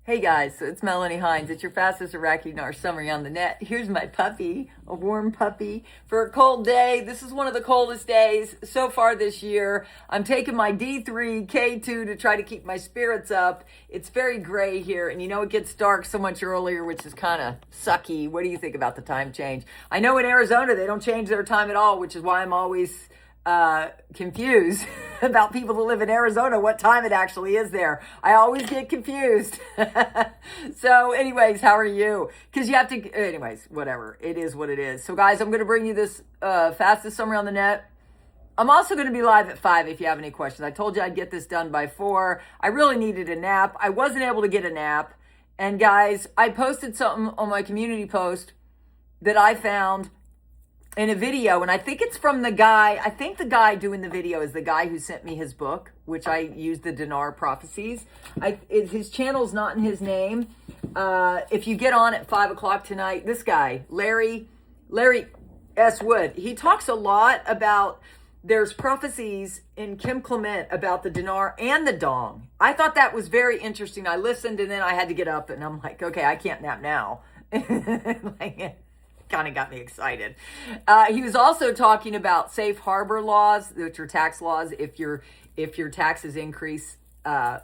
Hey guys, so it's Melanie Hinds. It's your fastest Iraqi Dinar summary on the net. Here's my puppy, a warm puppy for a cold day. This is one of the coldest days so far this year. I'm taking my D3, K2 to try to keep my spirits up. It's very gray here, and you know it gets dark so much earlier, which is kind of sucky. What do you think about the time change? I know in Arizona they don't change their time at all, which is why I'm always confused about people who live in Arizona, what time it actually is there. I always get confused. So anyways, how are you? Because you have to, anyways, whatever. It is what it is. So guys, I'm going to bring you this fastest summary on the net. I'm also going to be live at 5 if you have any questions. I told you I'd get this done by 4. I really needed a nap. I wasn't able to get a nap. And guys, I posted something on my community post that I found in a video, and I think it's from the guy, I think the guy doing the video is the guy who sent me his book, which I used, the Dinar prophecies. His channel's not in his name. If you get on at 5 o'clock tonight, this guy, Larry S. Wood, he talks a lot about, there's prophecies in Kim Clement about the dinar and the dong. I thought that was very interesting. I listened and then I had to get up and I'm like, okay, I can't nap now. Kind of got me excited. He was also talking about safe harbor laws, which are tax laws if your taxes increase,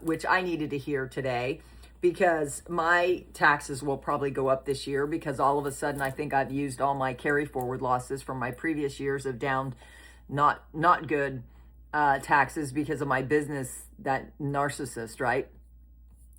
which I needed to hear today because my taxes will probably go up this year because all of a sudden I think I've used all my carry forward losses from my previous years of down not good taxes because of my business, that narcissist, right?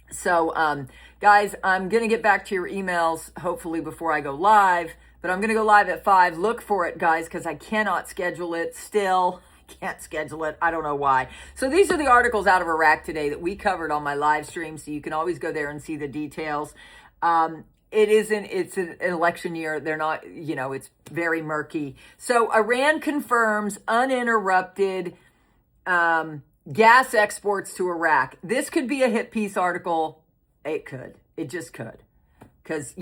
So guys, I'm going to get back to your emails hopefully before I go live. But I'm going to go live at 5. Look for it, guys, because I cannot schedule it still. I can't schedule it. I don't know why. So these are the articles out of Iraq today that we covered on my live stream. So you can always go there and see the details. It's an election year. They're not, it's very murky. So Iran confirms uninterrupted gas exports to Iraq. This could be a hit piece article. It could. It just could. Because,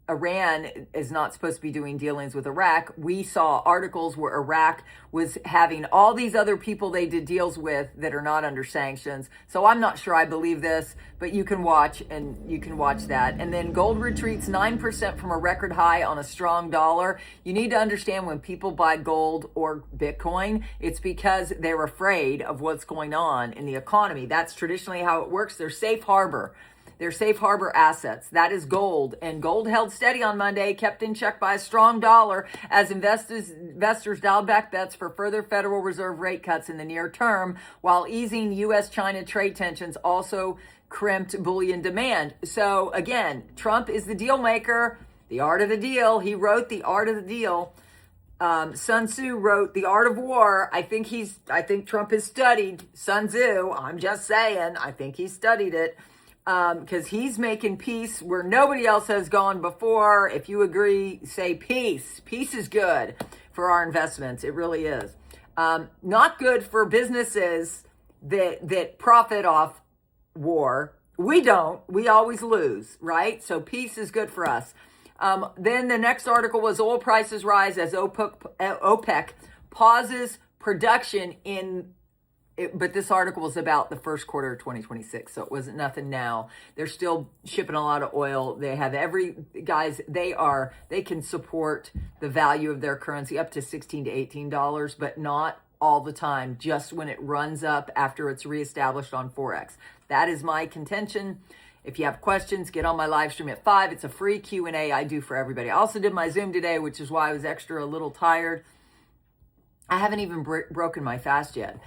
Iran is not supposed to be doing dealings with Iraq. We saw articles where Iraq was having all these other people they did deals with that are not under sanctions. So I'm not sure I believe this, but you can watch that. And then gold retreats 9% from a record high on a strong dollar. You need to understand when people buy gold or Bitcoin, it's because they're afraid of what's going on in the economy. That's traditionally how it works. They're safe harbor. They're safe harbor assets. That is gold. And gold held steady on Monday, kept in check by a strong dollar as investors dialed back bets for further Federal Reserve rate cuts in the near term, while easing U.S.-China trade tensions also crimped bullion demand. So again, Trump is the deal maker, the art of the deal. He wrote The Art of the Deal. Sun Tzu wrote The Art of War. I think Trump has studied Sun Tzu. I'm just saying, I think he studied it. Because he's making peace where nobody else has gone before. If you agree, say peace. Peace is good for our investments. It really is. Not good for businesses that profit off war. We don't. We always lose, right? So peace is good for us. Then the next article was oil prices rise as OPEC pauses production but this article was about the first quarter of 2026, so it wasn't nothing now. They're still shipping a lot of oil. They have they can support the value of their currency up to $16 to $18, but not all the time, just when it runs up after it's reestablished on Forex. That is my contention. If you have questions, get on my live stream at 5. It's a free Q&A I do for everybody. I also did my Zoom today, which is why I was a little tired. I haven't even broken my fast yet.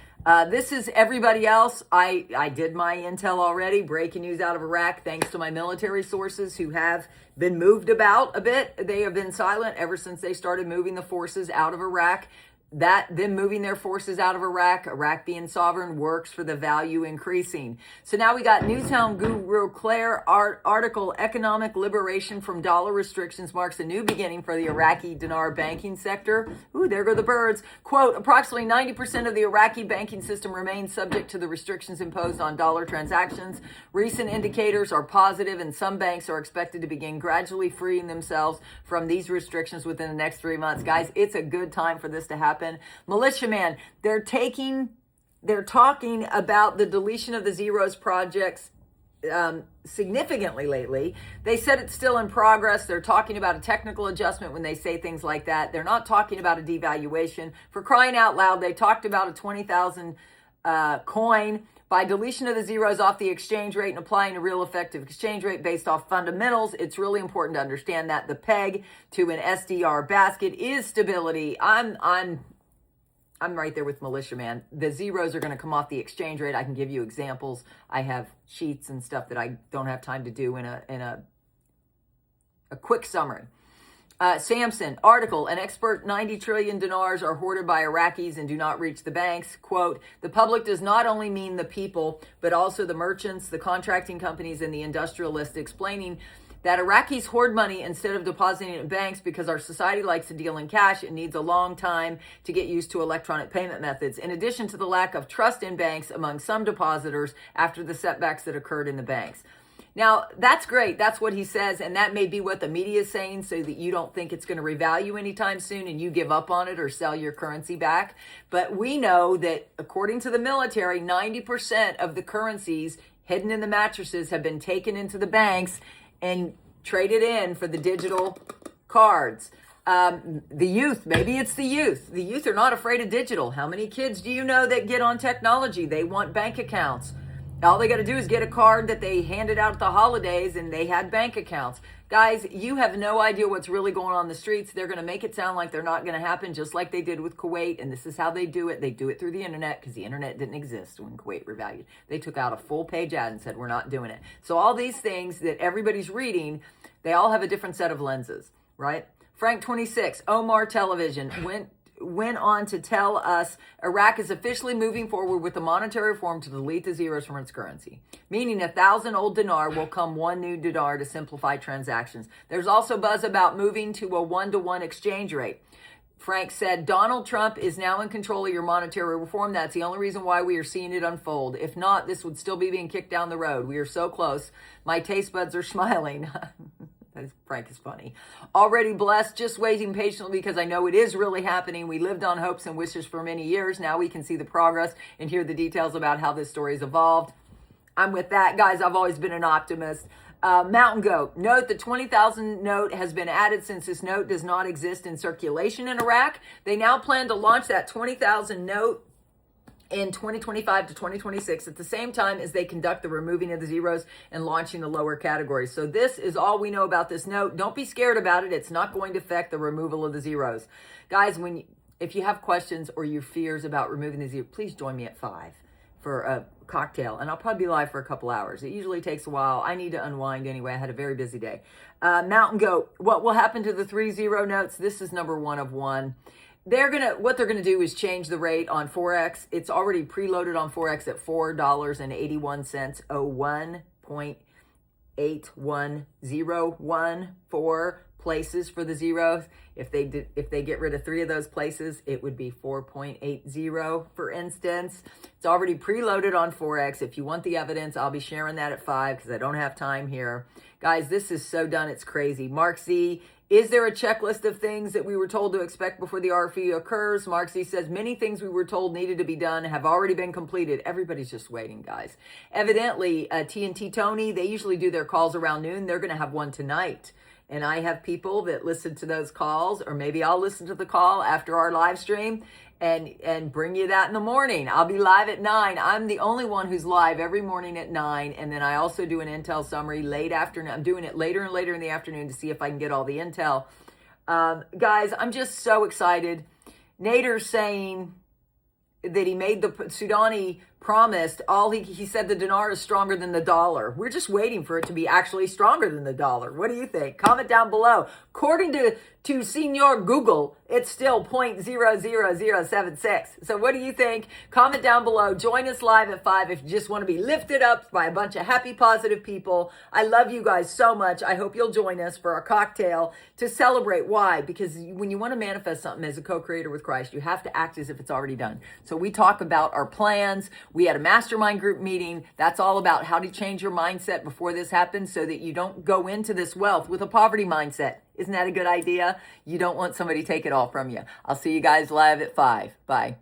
This is everybody else. I did my intel already. Breaking news out of Iraq, thanks to my military sources who have been moved about a bit. They have been silent ever since they started moving the forces out of Iraq. Them moving their forces out of Iraq being sovereign, works for the value increasing. So now we got Newtown Guru Claire article, Economic Liberation from Dollar Restrictions Marks a New Beginning for the Iraqi dinar banking sector. Ooh, there go the birds. Quote, approximately 90% of the Iraqi banking system remains subject to the restrictions imposed on dollar transactions. Recent indicators are positive and some banks are expected to begin gradually freeing themselves from these restrictions within the next 3 months. Guys, it's a good time for this to happen. Militiaman, they're talking about the deletion of the zeros projects significantly lately. They said it's still in progress. They're talking about a technical adjustment when they say things like that. They're not talking about a devaluation. For crying out loud, they talked about a 20,000 coin. By deletion of the zeros off the exchange rate and applying a real effective exchange rate based off fundamentals, it's really important to understand that the peg to an SDR basket is stability. I'm right there with Militia Man. The zeros are going to come off the exchange rate. I can give you examples. I have sheets and stuff that I don't have time to do in a quick summary. Samson, article, an expert 90 trillion dinars are hoarded by Iraqis and do not reach the banks. Quote, the public does not only mean the people, but also the merchants, the contracting companies, and the industrialists, explaining that Iraqis hoard money instead of depositing it in banks because our society likes to deal in cash and needs a long time to get used to electronic payment methods, in addition to the lack of trust in banks among some depositors after the setbacks that occurred in the banks. Now, that's great. That's what he says, and that may be what the media is saying so that you don't think it's going to revalue anytime soon and you give up on it or sell your currency back. But we know that, according to the military, 90% of the currencies hidden in the mattresses have been taken into the banks and traded in for the digital cards. The youth, maybe it's the youth. The youth are not afraid of digital. How many kids do you know that get on technology? They want bank accounts. All they got to do is get a card that they handed out at the holidays and they had bank accounts. Guys, you have no idea what's really going on in the streets. They're going to make it sound like they're not going to happen, just like they did with Kuwait. And this is how they do it. They do it through the internet because the internet didn't exist when Kuwait revalued. They took out a full page ad and said, we're not doing it. So all these things that everybody's reading, they all have a different set of lenses, right? Frank 26, Omar Television went on to tell us Iraq is officially moving forward with the monetary reform to delete the zeros from its currency, meaning 1,000 old dinar will come one new dinar to simplify transactions. There's also buzz about moving to a 1-to-1 exchange rate. Frank said, Donald Trump is now in control of your monetary reform. That's the only reason why we are seeing it unfold. If not, this would still be being kicked down the road. We are so close. My taste buds are smiling. Frank is funny. Already blessed, just waiting patiently because I know it is really happening. We lived on hopes and wishes for many years. Now we can see the progress and hear the details about how this story has evolved. I'm with that. Guys, I've always been an optimist. Mountain Goat, note the 20,000 note has been added since this note does not exist in circulation in Iraq. They now plan to launch that 20,000 note in 2025 to 2026 at the same time as they conduct the removing of the zeros and launching the lower categories. So this is all we know about this note. Don't be scared about it. It's not going to affect the removal of the zeros. Guys, if you have questions or your fears about removing the zeros, please join me at 5 for a cocktail, and I'll probably be live for a couple hours. It usually takes a while. I need to unwind anyway. I had a very busy day. Mountain Goat, what will happen to the 3 zero notes? This is number 1 of 1. What they're gonna do is change the rate on Forex. It's already preloaded on Forex at $4.81, 1.8101 places for the zeros. If they get rid of 3 of those places, it would be 4.80, for instance. It's already preloaded on Forex. If you want the evidence, I'll be sharing that at 5 because I don't have time here. Guys, this is so done, it's crazy. Mark Z, is there a checklist of things that we were told to expect before the RFE occurs? Mark Z says, many things we were told needed to be done have already been completed. Everybody's just waiting, guys. Evidently, TNT Tony, they usually do their calls around noon. They're going to have one tonight. And I have people that listen to those calls, or maybe I'll listen to the call after our live stream and bring you that in the morning. I'll be live at 9. I'm the only one who's live every morning at 9. And then I also do an intel summary late afternoon. I'm doing it later and later in the afternoon to see if I can get all the intel. Guys, I'm just so excited. Nader's saying that he made the Sudani promised he said the dinar is stronger than the dollar. We're just waiting for it to be actually stronger than the dollar. What do you think? Comment down below. According to Senior Google, it's still 0.00076. So what do you think? Comment down below. Join us live at 5 if you just want to be lifted up by a bunch of happy, positive people. I love you guys so much. I hope you'll join us for a cocktail to celebrate. Why? Because when you want to manifest something as a co-creator with Christ, you have to act as if it's already done. So we talk about our plans. We had a mastermind group meeting. That's all about how to change your mindset before this happens so that you don't go into this wealth with a poverty mindset. Isn't that a good idea? You don't want somebody to take it all from you. I'll see you guys live at 5. Bye.